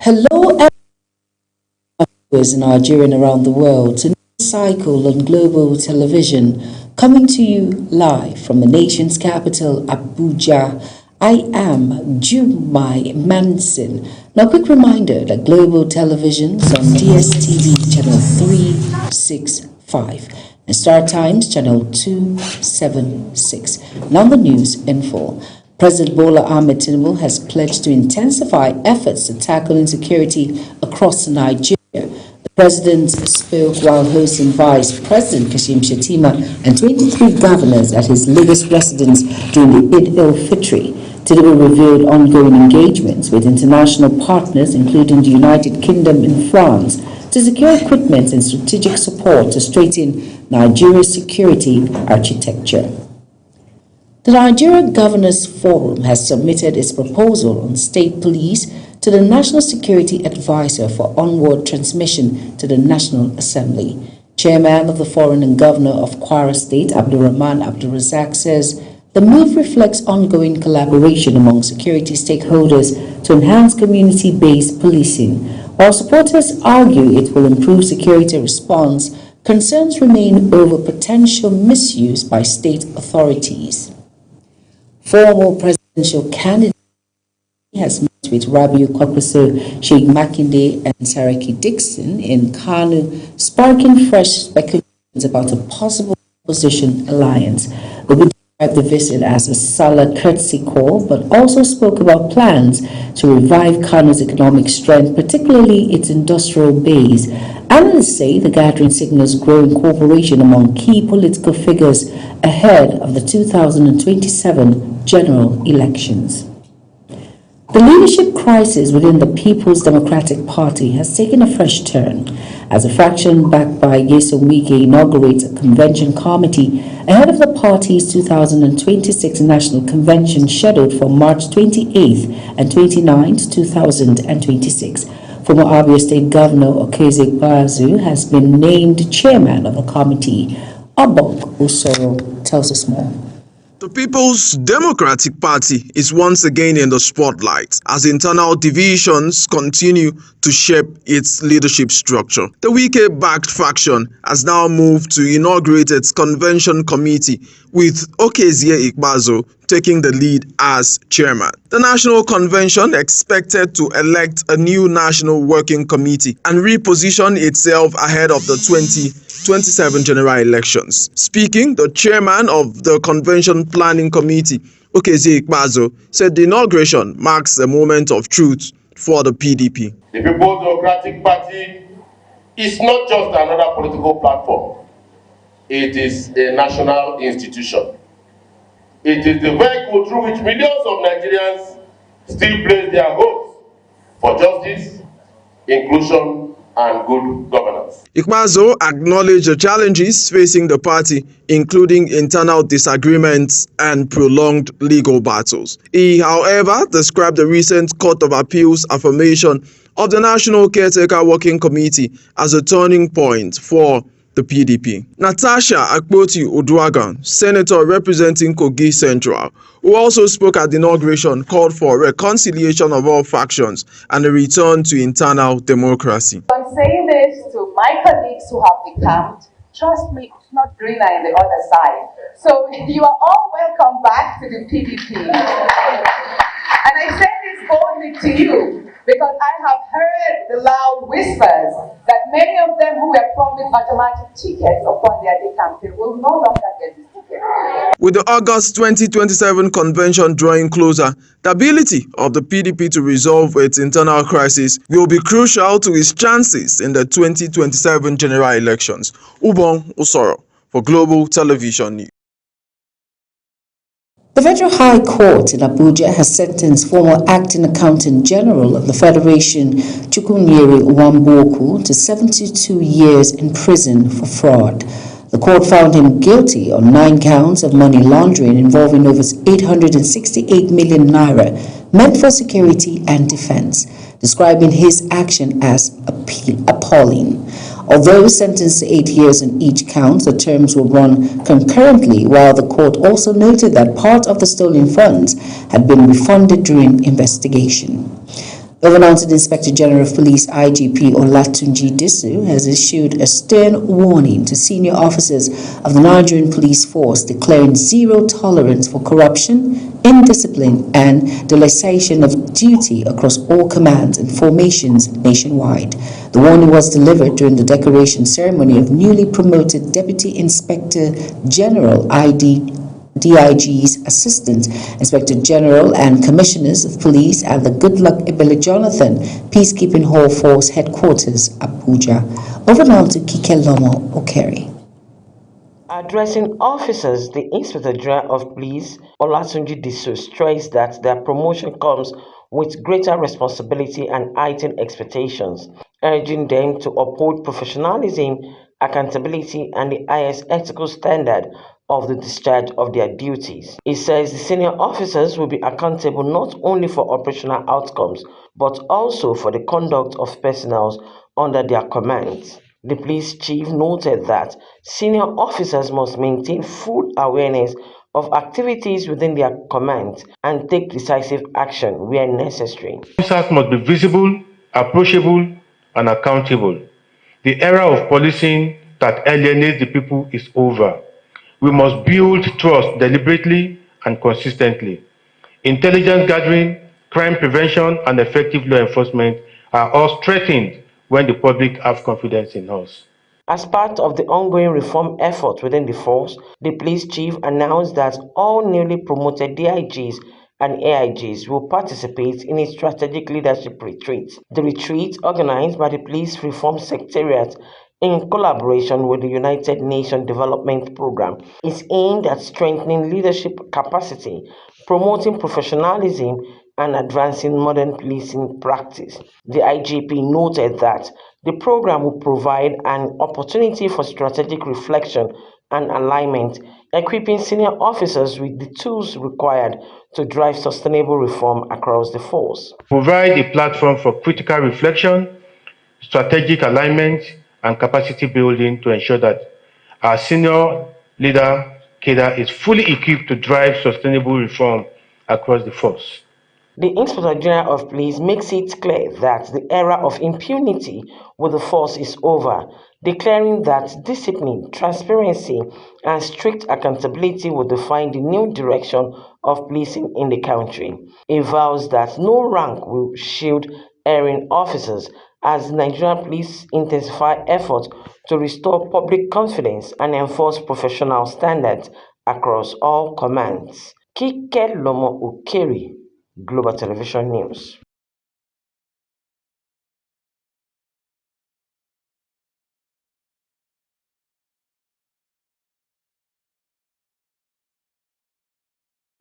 Hello, viewers in Nigeria and around the world to News Cycle on Global Television, coming to you live from the nation's capital, Abuja. I am Jumai Manson. Now, quick reminder that Global Television is on DSTV channel 365 and Star Times channel 276. Now, the news in full. President Bola Ahmed Tinubu has pledged to intensify efforts to tackle insecurity across Nigeria. The president spoke while hosting Vice President Kashim Shettima and 23 governors at his Lagos residence during the Eid al-Fitr. Tinubu revealed ongoing engagements with international partners, including the United Kingdom and France, to secure equipment and strategic support to strengthen Nigeria's security architecture. The Nigeria Governors Forum has submitted its proposal on state police to the National Security Advisor for onward transmission to the National Assembly. Chairman of the Forum and Governor of Kwara State, Abdulrahman Abdulrazak, says the move reflects ongoing collaboration among security stakeholders to enhance community-based policing. While supporters argue it will improve security response, concerns remain over potential misuse by state authorities. Former presidential candidate has met with Rabiu Kwankwaso, Sheikh Makinde, and Saraki Dixon in Kano, sparking fresh speculations about a possible opposition alliance. The would described the visit as a solid courtesy call, but also spoke about plans to revive Kano's economic strength, particularly its industrial base. Analysts say the gathering signals growing cooperation among key political figures ahead of the 2027 general elections. The leadership crisis within the People's Democratic Party has taken a fresh turn as a faction backed by Nyesom Wike inaugurates a convention committee ahead of the party's 2026 National Convention scheduled for March 28th and 29th, 2026. Former Abia State Governor Okezie Ikpeazu has been named chairman of the committee. Obong Usoro tells us more. The People's Democratic Party is once again in the spotlight as internal divisions continue to shape its leadership structure. The Wike-backed faction has now moved to inaugurate its convention committee, with Okezie Ikpeazu taking the lead as chairman. The National Convention expected to elect a new National Working Committee and reposition itself ahead of the 2027 general elections. Speaking, the chairman of the Convention Planning Committee, Okezie Ikpeazu, said the inauguration marks a moment of truth for the PDP. The People's Democratic Party is not just another political platform. It is a national institution. It is the vehicle through which millions of Nigerians still place their hopes for justice, inclusion, and good governance. Ikpeazu acknowledged the challenges facing the party, including internal disagreements and prolonged legal battles. He, however, described the recent Court of Appeals affirmation of the National Caretaker Working Committee as a turning point for the PDP. Natasha Akpoti-Oduaghan, senator representing Kogi Central, who also spoke at the inauguration, called for reconciliation of all factions and a return to internal democracy. I'm saying this to my colleagues who have decamped. Trust me, it's not greener in the other side. So you are all welcome back to the PDP. And I say this boldly to you because I have heard the loud whispers that many of them who were promised automatic tickets upon their decamping will no longer get this ticket. With the August 2027 convention drawing closer, the ability of the PDP to resolve its internal crisis will be crucial to its chances in the 2027 general elections. Obong Usoro for Global Television News. The Federal High Court in Abuja has sentenced former Acting Accountant General of the Federation, Chukwunyere Nwambuoku, to 72 years in prison for fraud. The court found him guilty on 9 counts of money laundering involving over 868 million naira meant for security and defense, describing his action as appalling. Although sentenced to 8 years in each count, the terms will run concurrently, while the court also noted that part of the stolen funds had been refunded during investigation. Overmounted Inspector General of Police IGP Olatunji Disu has issued a stern warning to senior officers of the Nigerian police force, declaring zero tolerance for corruption, indiscipline, and delegation of duty across all commands and formations nationwide. The warning was delivered during the decoration ceremony of newly promoted Deputy Inspector General DIG's Assistant Inspector General and Commissioners of Police at the Goodluck Ebele Jonathan Peacekeeping Hall Force Headquarters, Abuja. Over now to Kikelomo Okeri. Addressing officers, the Inspector General of Police, Olatunji Disu, stressed that their promotion comes with greater responsibility and heightened expectations, urging them to uphold professionalism, accountability, and the highest ethical standard of the discharge of their duties. He says the senior officers will be accountable not only for operational outcomes, but also for the conduct of personnel under their command. The police chief noted that senior officers must maintain full awareness of activities within their command and take decisive action where necessary. Officers must be visible, approachable, and accountable. The era of policing that alienates the people is over. We must build trust deliberately and consistently. Intelligence gathering, crime prevention, and effective law enforcement are all strengthened when the public have confidence in us. As part of the ongoing reform effort within the force, the police chief announced that all newly promoted DIGs and AIGs will participate in a strategic leadership retreat. The retreat, organized by the Police Reform Secretariat in collaboration with the United Nations Development Programme, is aimed at strengthening leadership capacity, promoting professionalism, and advancing modern policing practice. The IGP noted that the program will provide an opportunity for strategic reflection and alignment, equipping senior officers with the tools required to drive sustainable reform across the force. Provide a platform for critical reflection, strategic alignment, and capacity building to ensure that our senior leader, cadre, is fully equipped to drive sustainable reform across the force. The Inspector General of Police makes it clear that the era of impunity with the force is over, declaring that discipline, transparency, and strict accountability will define the new direction of policing in the country. He vows that no rank will shield erring officers as the Nigerian police intensify efforts to restore public confidence and enforce professional standards across all commands. Kikelomo Okeri, Global Television News.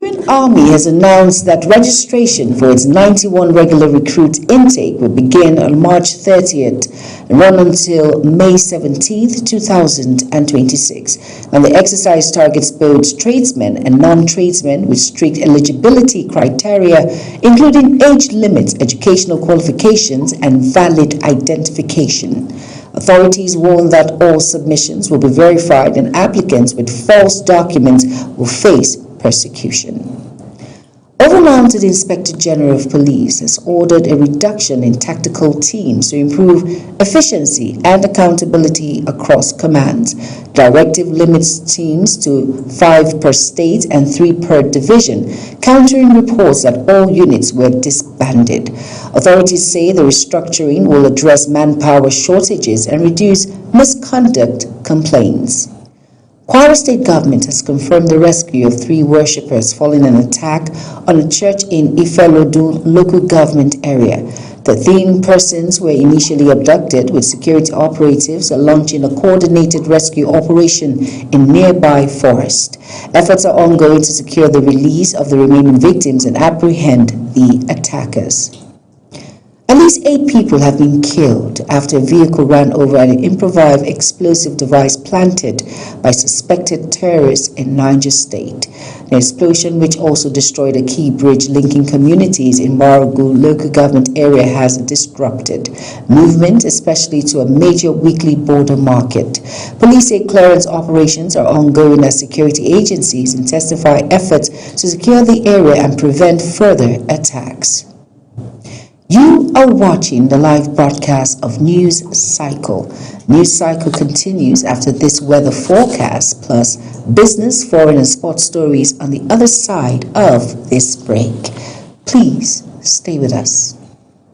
The Army has announced that registration for its 91 regular recruit intake will begin on March 30th and run until May 17th, 2026. And the exercise targets both tradesmen and non-tradesmen with strict eligibility criteria, including age limits, educational qualifications, and valid identification. Authorities warn that all submissions will be verified and applicants with false documents will face persecution. Overmounted Inspector General of Police has ordered a reduction in tactical teams to improve efficiency and accountability across commands. Directive limits teams to 5 per state and 3 per division, countering reports that all units were disbanded. Authorities say the restructuring will address manpower shortages and reduce misconduct complaints. Kwara State government has confirmed the rescue of 3 worshippers following an attack on a church in Ifelodun local government area. 13 persons were initially abducted, with security operatives launching a coordinated rescue operation in nearby forest. Efforts are ongoing to secure the release of the remaining victims and apprehend the attackers. At least 8 people have been killed after a vehicle ran over an improvised explosive device planted by suspected terrorists in Niger State. The explosion, which also destroyed a key bridge linking communities in Marugu local government area, has disrupted movement, especially to a major weekly border market. Police say clearance operations are ongoing as security agencies intensify efforts to secure the area and prevent further attacks. You are watching the live broadcast of News Cycle. News Cycle continues after this weather forecast plus business, foreign and sports stories on the other side of this break. Please stay with us.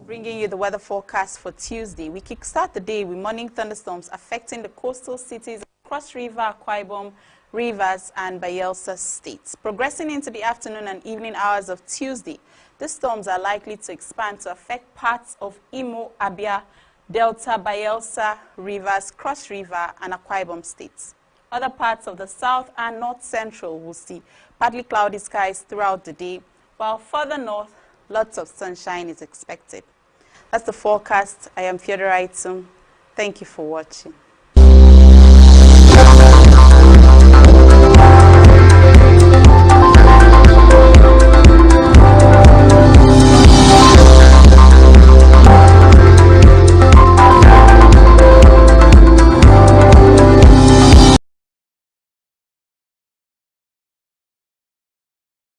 Bringing you the weather forecast for Tuesday. We kickstart the day with morning thunderstorms affecting the coastal cities of Cross River, Akwa Ibom, Rivers and Bayelsa states. Progressing into the afternoon and evening hours of Tuesday, the storms are likely to expand to affect parts of Imo, Abia, Delta, Bayelsa, Rivers, Cross River and Akwa Ibom states. Other parts of the south and north central will see partly cloudy skies throughout the day, while further north, lots of sunshine is expected. That's the forecast. I am Theodora Itum. Thank you for watching.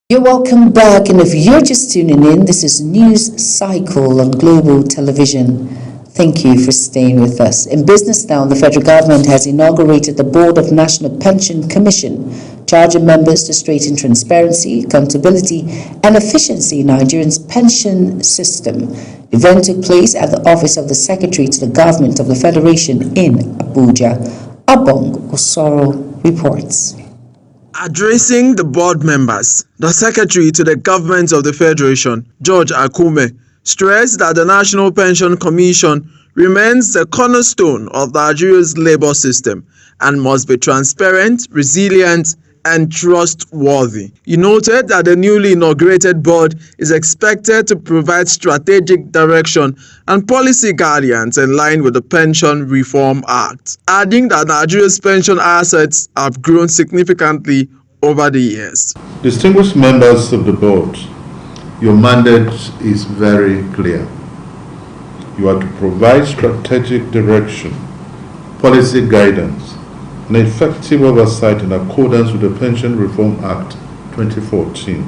You're welcome back, and if you're just tuning in, this is News Cycle on Global Television. Thank you for staying with us. In business now, the federal government has inaugurated the Board of National Pension Commission, charging members to strengthen transparency, accountability, and efficiency in Nigeria's pension system. The event took place at the office of the Secretary to the Government of the Federation in Abuja. Abong Osoro reports. Addressing the board members, the Secretary to the Government of the Federation, George Akume, stressed that the National Pension Commission remains the cornerstone of Nigeria's labor system and must be transparent, resilient, and trustworthy. He noted that the newly inaugurated board is expected to provide strategic direction and policy guidance in line with the Pension Reform Act, adding that Nigeria's pension assets have grown significantly over the years. Distinguished members of the board, your mandate is very clear. You are to provide strategic direction, policy guidance, and effective oversight in accordance with the Pension Reform Act 2014.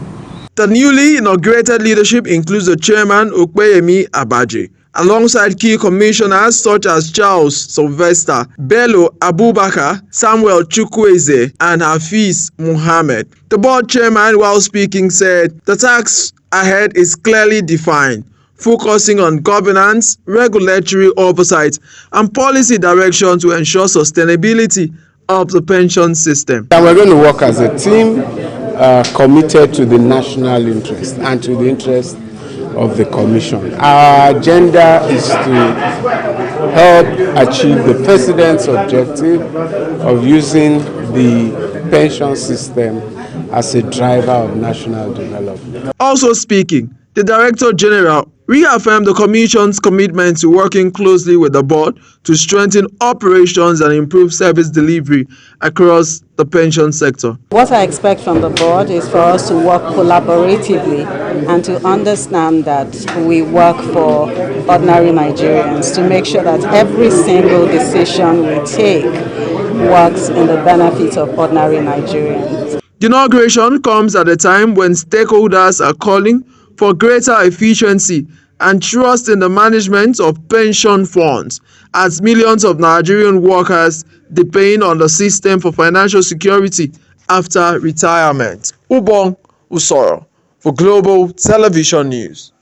The newly inaugurated leadership includes the chairman, Okpeyemi Abaje, alongside key commissioners such as Charles Sylvester, Bello Abubakar, Samuel Chukwueze, and Hafiz Muhammad. The board chairman, while speaking, said the task ahead is clearly defined, focusing on governance, regulatory oversight, and policy direction to ensure sustainability of the pension system. And we're going to work as a team committed to the national interest and to the interest of the Commission. Our agenda is to help achieve the President's objective of using the pension system as a driver of national development. Also speaking, the Director General reaffirmed the Commission's commitment to working closely with the board to strengthen operations and improve service delivery across the pension sector. What I expect from the board is for us to work collaboratively and to understand that we work for ordinary Nigerians, to make sure that every single decision we take works in the benefit of ordinary Nigerians. The inauguration comes at a time when stakeholders are calling for greater efficiency and trust in the management of pension funds, as millions of Nigerian workers depend on the system for financial security after retirement. Ubong Usoro for Global Television News.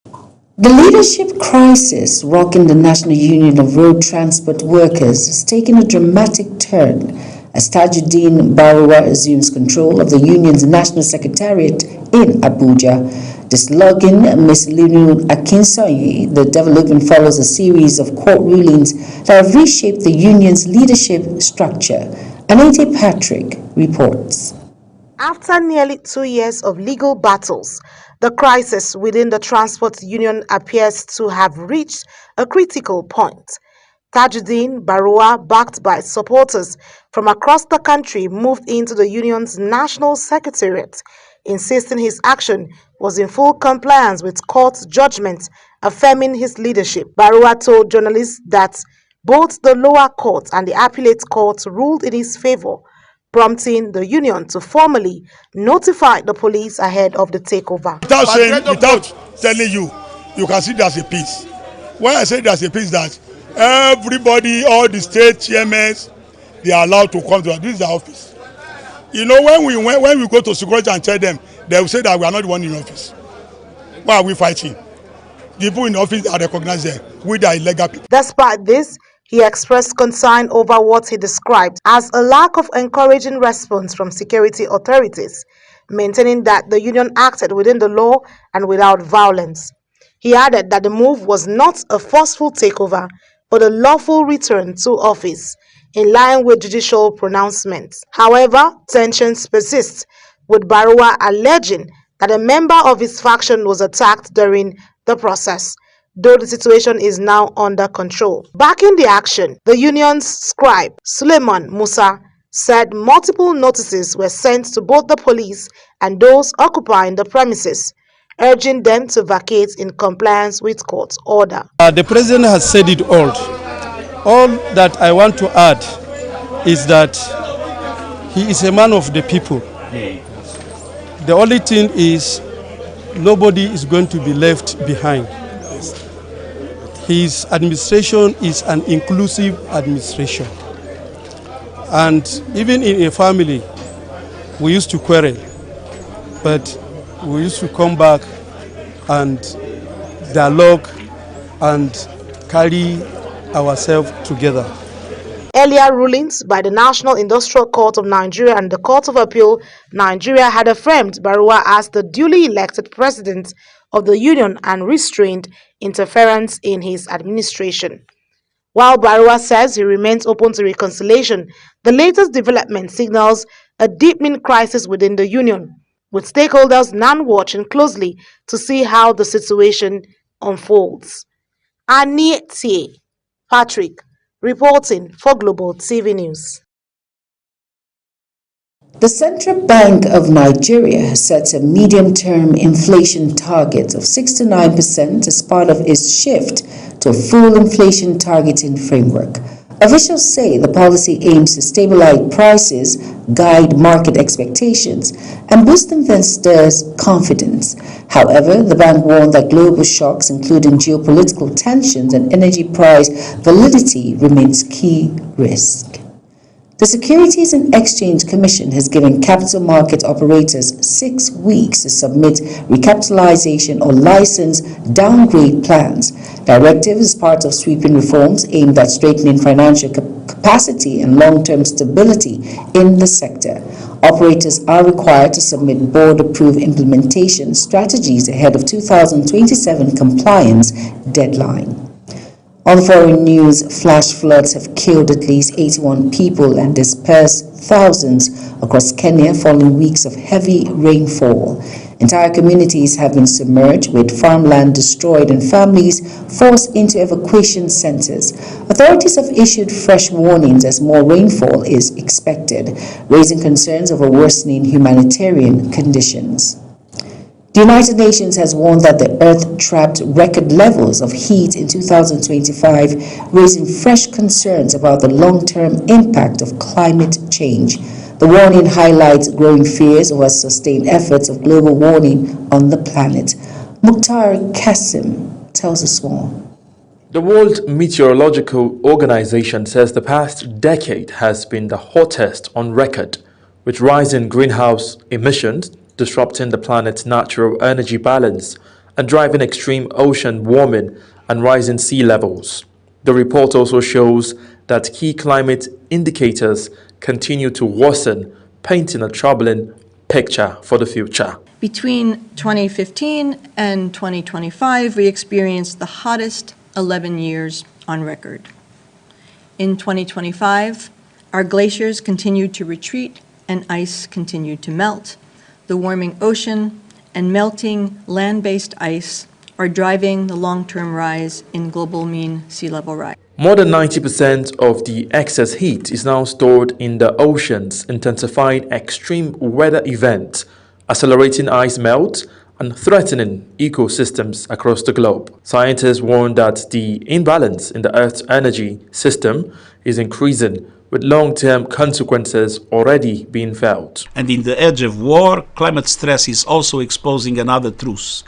The leadership crisis rocking the National Union of Road Transport Workers has taken a dramatic turn as Tajuddin Barawa assumes control of the union's national secretariat in Abuja. Dislodging Ms. Linu Akinsoye, the development follows a series of court rulings that have reshaped the union's leadership structure. Anita Patrick reports. After nearly 2 years of legal battles, the crisis within the transport union appears to have reached a critical point. Tajuddin Barawa, backed by supporters from across the country, moved into the union's national secretariat, insisting his action was in full compliance with court judgments affirming his leadership. Barawa told journalists that both the lower court and the appellate court ruled in his favor, prompting the union to formally notify the police ahead of the takeover. Without telling you, you can see there's a peace. When I say there's a peace, that everybody, all the state chairmen, they are allowed to come to us. This is our office. You know, when we go to security and tell them, they will say that we are not the one in office. Why are we fighting? The people in the office are recognized there. We are illegal people. Despite this, he expressed concern over what he described as a lack of encouraging response from security authorities, maintaining that the union acted within the law and without violence. He added that the move was not a forceful takeover, but a lawful return to office, in line with judicial pronouncements. However, tensions persist, with Barawa alleging that a member of his faction was attacked during the process, though the situation is now under control. Backing the action, the union's scribe, Suleiman Musa, said multiple notices were sent to both the police and those occupying the premises, urging them to vacate in compliance with court order. The president has said it all. All that I want to add is that he is a man of the people. The only thing is nobody is going to be left behind. His administration is an inclusive administration. And even in a family, we used to quarrel, but we used to come back and dialogue and carry ourselves together. Earlier rulings by the National Industrial Court of Nigeria and the Court of Appeal Nigeria had affirmed Barawa as the duly elected president of the union and restrained interference in his administration. While Barawa says he remains open to reconciliation, the latest development signals a deepening crisis within the union, with stakeholders now watching closely to see how the situation unfolds. Anitie Patrick, reporting for Global TV News. The Central Bank of Nigeria has set a medium-term inflation target of 6 to 9% as part of its shift to a full inflation targeting framework. Officials say the policy aims to stabilize prices, guide market expectations, and boost investors' confidence. However, the bank warned that global shocks, including geopolitical tensions and energy price volatility, remains key risk. The Securities and Exchange Commission has given capital market operators 6 weeks to submit recapitalization or license downgrade plans. Directive is part of sweeping reforms aimed at strengthening financial capacity and long-term stability in the sector. Operators are required to submit board-approved implementation strategies ahead of 2027 compliance deadline. On foreign news, flash floods have killed at least 81 people and dispersed thousands across Kenya following weeks of heavy rainfall. Entire communities have been submerged, with farmland destroyed and families forced into evacuation centers. Authorities have issued fresh warnings as more rainfall is expected, raising concerns over worsening humanitarian conditions. The United Nations has warned that the Earth trapped record levels of heat in 2025, raising fresh concerns about the long-term impact of climate change. The warning highlights growing fears over sustained efforts of global warming on the planet. Mukhtar Qasim tells us more. The World Meteorological Organization says the past decade has been the hottest on record, with rising greenhouse emissions disrupting the planet's natural energy balance and driving extreme ocean warming and rising sea levels. The report also shows that key climate indicators continue to worsen, painting a troubling picture for the future. Between 2015 and 2025, we experienced the hottest 11 years on record. In 2025, our glaciers continued to retreat and ice continued to melt. The warming ocean and melting land-based ice are driving the long-term rise in global mean sea level rise. More than 90% of the excess heat is now stored in the oceans, intensifying extreme weather events, accelerating ice melt, and threatening ecosystems across the globe. Scientists warn that the imbalance in the Earth's energy system is increasing, with long-term consequences already being felt. And in the edge of war, climate stress is also exposing another truth.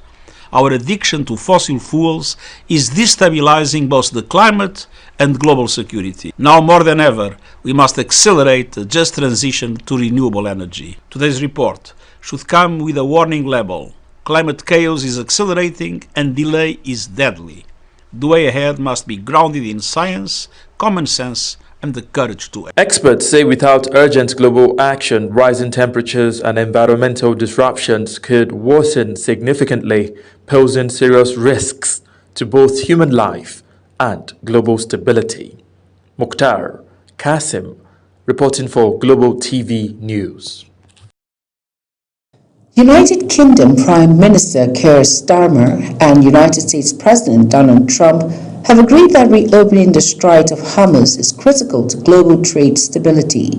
Our addiction to fossil fuels is destabilizing both the climate and global security. Now more than ever, we must accelerate the just transition to renewable energy. Today's report should come with a warning label. Climate chaos is accelerating and delay is deadly. The way ahead must be grounded in science, common sense, and the courage to act. Experts say without urgent global action, rising temperatures and environmental disruptions could worsen significantly, posing serious risks to both human life and global stability. Mukhtar Kasim, reporting for Global TV News. United Kingdom Prime Minister Keir Starmer and United States President Donald Trump have agreed that reopening the Strait of Hormuz is critical to global trade stability.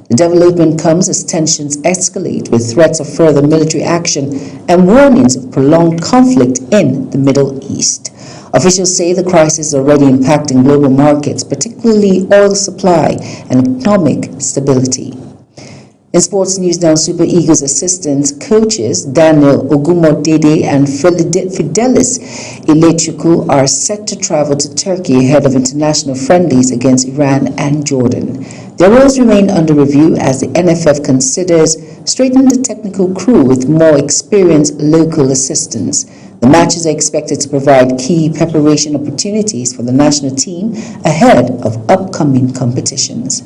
The development comes as tensions escalate with threats of further military action and warnings of prolonged conflict in the Middle East. Officials say the crisis is already impacting global markets, particularly oil supply and economic stability. In sports news now, Super Eagles assistant coaches Daniel Ogumodede and Fidelis Ilechukwu are set to travel to Turkey ahead of international friendlies against Iran and Jordan. Their roles remain under review as the NFF considers straightening the technical crew with more experienced local assistants. The matches are expected to provide key preparation opportunities for the national team ahead of upcoming competitions.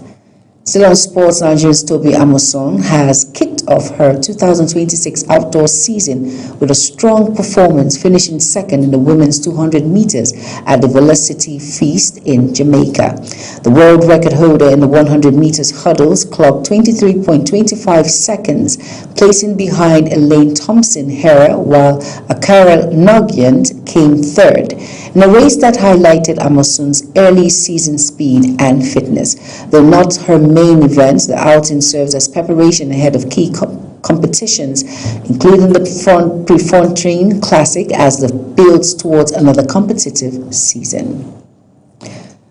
Still on sports, Nigeria's Tobi Amusan has kicked off her 2026 outdoor season with a strong performance, finishing second in the women's 200 meters at the Velocity Feast in Jamaica. The world record holder in the 100 meters hurdles clocked 23.25 seconds, placing behind Elaine Thompson-Herah, while Akara Nagyant came third. In a race that highlighted Amusan's early season speed and fitness. Though not her main event, the outing serves as preparation ahead of key competitions, including the Prefontaine Classic, as the builds towards another competitive season.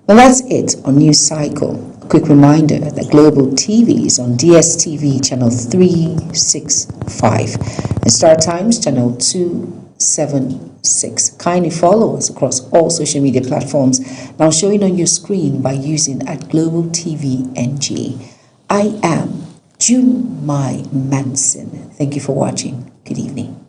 Well, that's it on News Cycle. A quick reminder that Global TV is on DSTV channel 365 and Star Times channel 276. Kindly follow us across all social media platforms now showing on your screen by using @Global TV NG. I am Jumai Manson. Thank you for watching. Good evening.